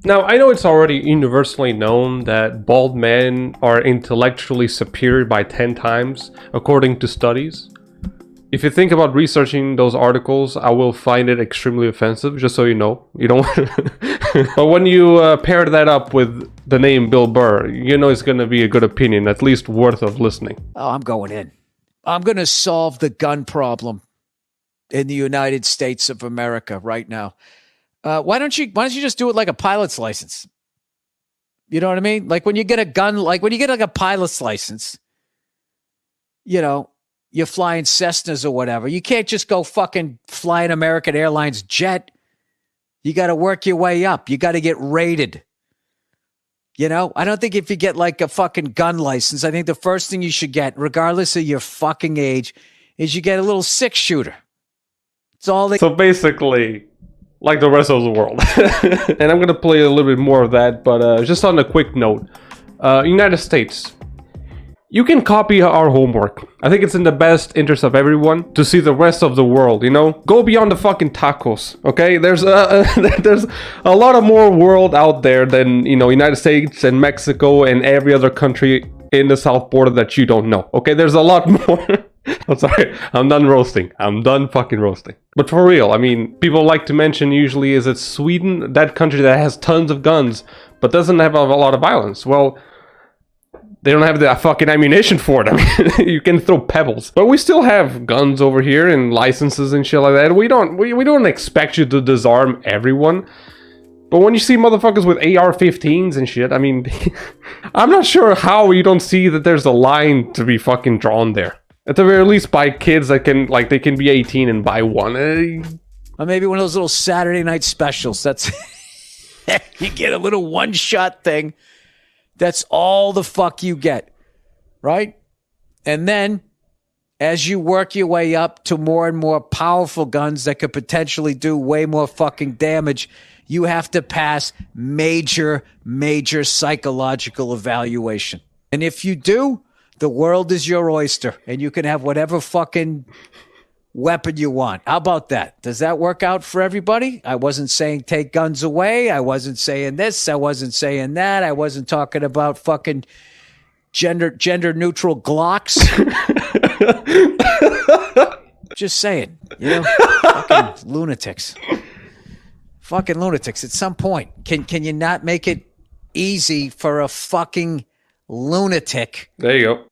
Now, I know it's already universally known that bald men are intellectually superior by 10 times, according to studies. If you think about researching those articles, I will find it extremely offensive, just so you know. You don't But when you pair that up with the name Bill Burr, you know it's going to be a good opinion, at least worth of listening. Oh, I'm going in. I'm going to solve the gun problem in the United States of America right now. Why don't you just do it like a pilot's license? You know what I mean? Like when you get a gun, like when you get like a pilot's license, you know, you're flying Cessnas or whatever. You can't just go fucking fly an American Airlines jet. You got to work your way up. You got to get rated. You know, I don't think if you get like a fucking gun license, I think the first thing you should get, regardless of your fucking age, is you get a little 6-shooter. It's all they. So basically, like the rest of the world. And I'm going to play a little bit more of that, but just on a quick note. United States. You can copy our homework. I think it's in the best interest of everyone to see the rest of the world, you know? Go beyond the fucking tacos, okay? There's a lot of more world out there than, you know, United States and Mexico and every other country in the south border that you don't know, okay? There's a lot more. I'm sorry, I'm done roasting. I'm done fucking roasting. But for real, I mean, people like to mention usually is it Sweden, that country that has tons of guns, but doesn't have a lot of violence. Well, they don't have the fucking ammunition for it. I mean, you can throw pebbles. But we still have guns over here and licenses and shit like that. We don't expect you to disarm everyone. But when you see motherfuckers with AR-15s and shit, I mean, I'm not sure how you don't see that there's a line to be fucking drawn there. At the very least, buy kids that can, like, they can be 18 and buy one. Or maybe one of those little Saturday night specials. That's you get a little one-shot thing. That's all the fuck you get, right? And then, as you work your way up to more and more powerful guns that could potentially do way more fucking damage, you have to pass major psychological evaluation. And if you do, the world is your oyster, and you can have whatever fucking weapon you want. How about that? Does that work out for everybody? I wasn't saying take guns away. I wasn't saying this. I wasn't saying that. I wasn't talking about fucking gender neutral Glocks. Just saying, you know, fucking lunatics. Fucking lunatics. At some point, can you not make it easy for a fucking lunatic? There you go.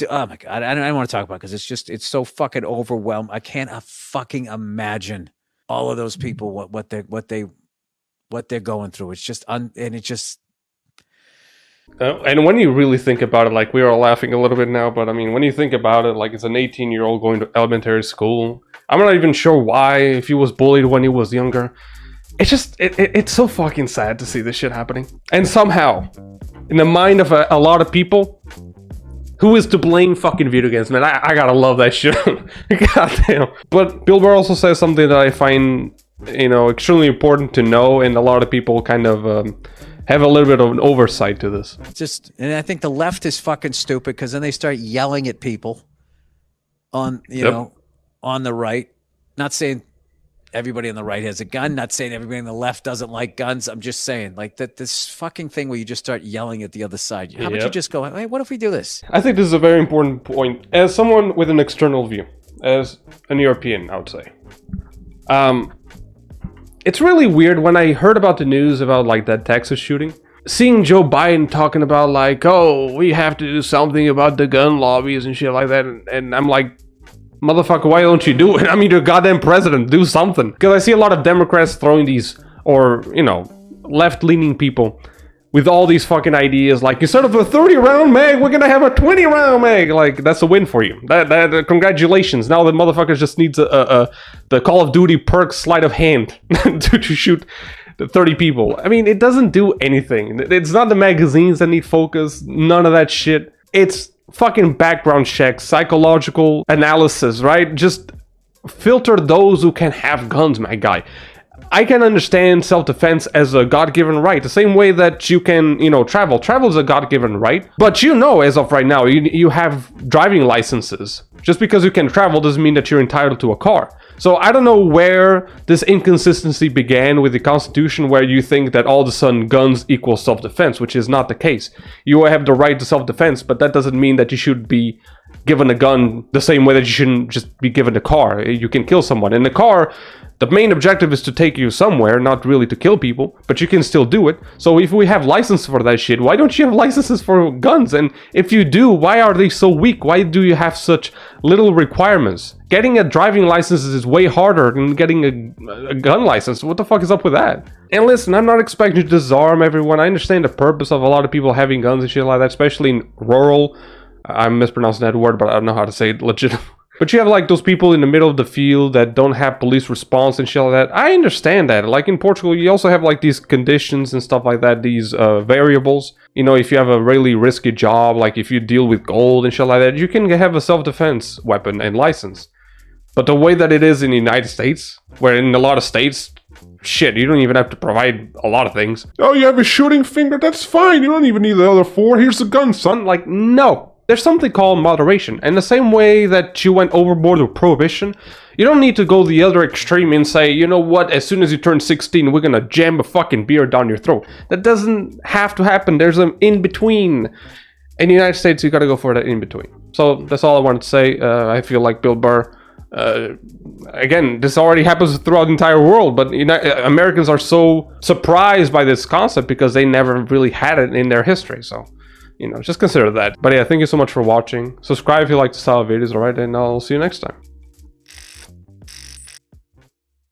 Oh my God, I don't want to talk about it because it's so fucking overwhelmed. I can't fucking imagine all of those people what they're going through. It's just and it just. And when you really think about it, like we are laughing a little bit now, but I mean, when you think about it, like it's an 18-year-old going to elementary school. I'm not even sure why, if he was bullied when he was younger. It's just, it's so fucking sad to see this shit happening. And somehow, in the mind of a lot of people, who is to blame fucking video games, man? I gotta love that shit. Goddamn. But Bill Burr also says something that I find, you know, extremely important to know, and a lot of people kind of have a little bit of an oversight to this. And I think the left is fucking stupid because then they start yelling at people on, you know, on the right. Not saying everybody on the right has a gun. Not saying everybody on the left doesn't like guns. I'm just saying, like, that this fucking thing where you just start yelling at the other side. How about you just go, hey, what if we do this? I think this is a very important point. As someone with an external view, as an European, I would say. It's really weird when I heard about the news about, like, that Texas shooting. Seeing Joe Biden talking about, like, oh, we have to do something about the gun lobbies and shit like that. And I'm like, motherfucker, why don't you do it? I mean, you're goddamn president. Do something. Because I see a lot of Democrats throwing these, or, you know, left-leaning people with all these fucking ideas. Like, instead of a 30-round mag, we're going to have a 20-round mag. Like, that's a win for you. That congratulations. Now the motherfuckers just needs the Call of Duty perk sleight of hand to shoot 30 people. I mean, it doesn't do anything. It's not the magazines that need focus. None of that shit. It's fucking background checks, psychological analysis, right? Just filter those who can have guns, my guy. I can understand self-defense as a God-given right, the same way that you can, travel. Travel is a God-given right, but as of right now, you have driving licenses. Just because you can travel doesn't mean that you're entitled to a car. So I don't know where this inconsistency began with the Constitution, where you think that all of a sudden guns equal self-defense, which is not the case. You have the right to self-defense, but that doesn't mean that you should be given a gun the same way that you shouldn't just be given a car. You can kill someone. In the car, the main objective is to take you somewhere, not really to kill people, but you can still do it. So if we have licenses for that shit, why don't you have licenses for guns? And if you do, why are they so weak? Why do you have such little requirements? Getting a driving license is way harder than getting a gun license. What the fuck is up with that? And listen, I'm not expecting to disarm everyone. I understand the purpose of a lot of people having guns and shit like that, especially in rural. I'm mispronouncing that word, but I don't know how to say it legit. But you have like those people in the middle of the field that don't have police response and shit like that. I understand that. Like in Portugal, you also have like these conditions and stuff like that, these variables. If you have a really risky job, like if you deal with gold and shit like that, you can have a self-defense weapon and license. But the way that it is in the United States, where in a lot of states, shit, you don't even have to provide a lot of things. Oh, you have a shooting finger? That's fine. You don't even need the other 4. Here's the gun, son. Like, no. There's something called moderation. And the same way that you went overboard with prohibition, you don't need to go the other extreme and say, you know what, as soon as you turn 16, we're gonna jam a fucking beer down your throat. That doesn't have to happen. There's an in-between. In the United States, you gotta go for that in-between. So that's all I wanted to say. I feel like Bill Burr. Again, this already happens throughout the entire world, but Americans are so surprised by this concept because they never really had it in their history. So, just consider that. But yeah, thank you so much for watching. Subscribe if you like the style of videos, alright? And I'll see you next time.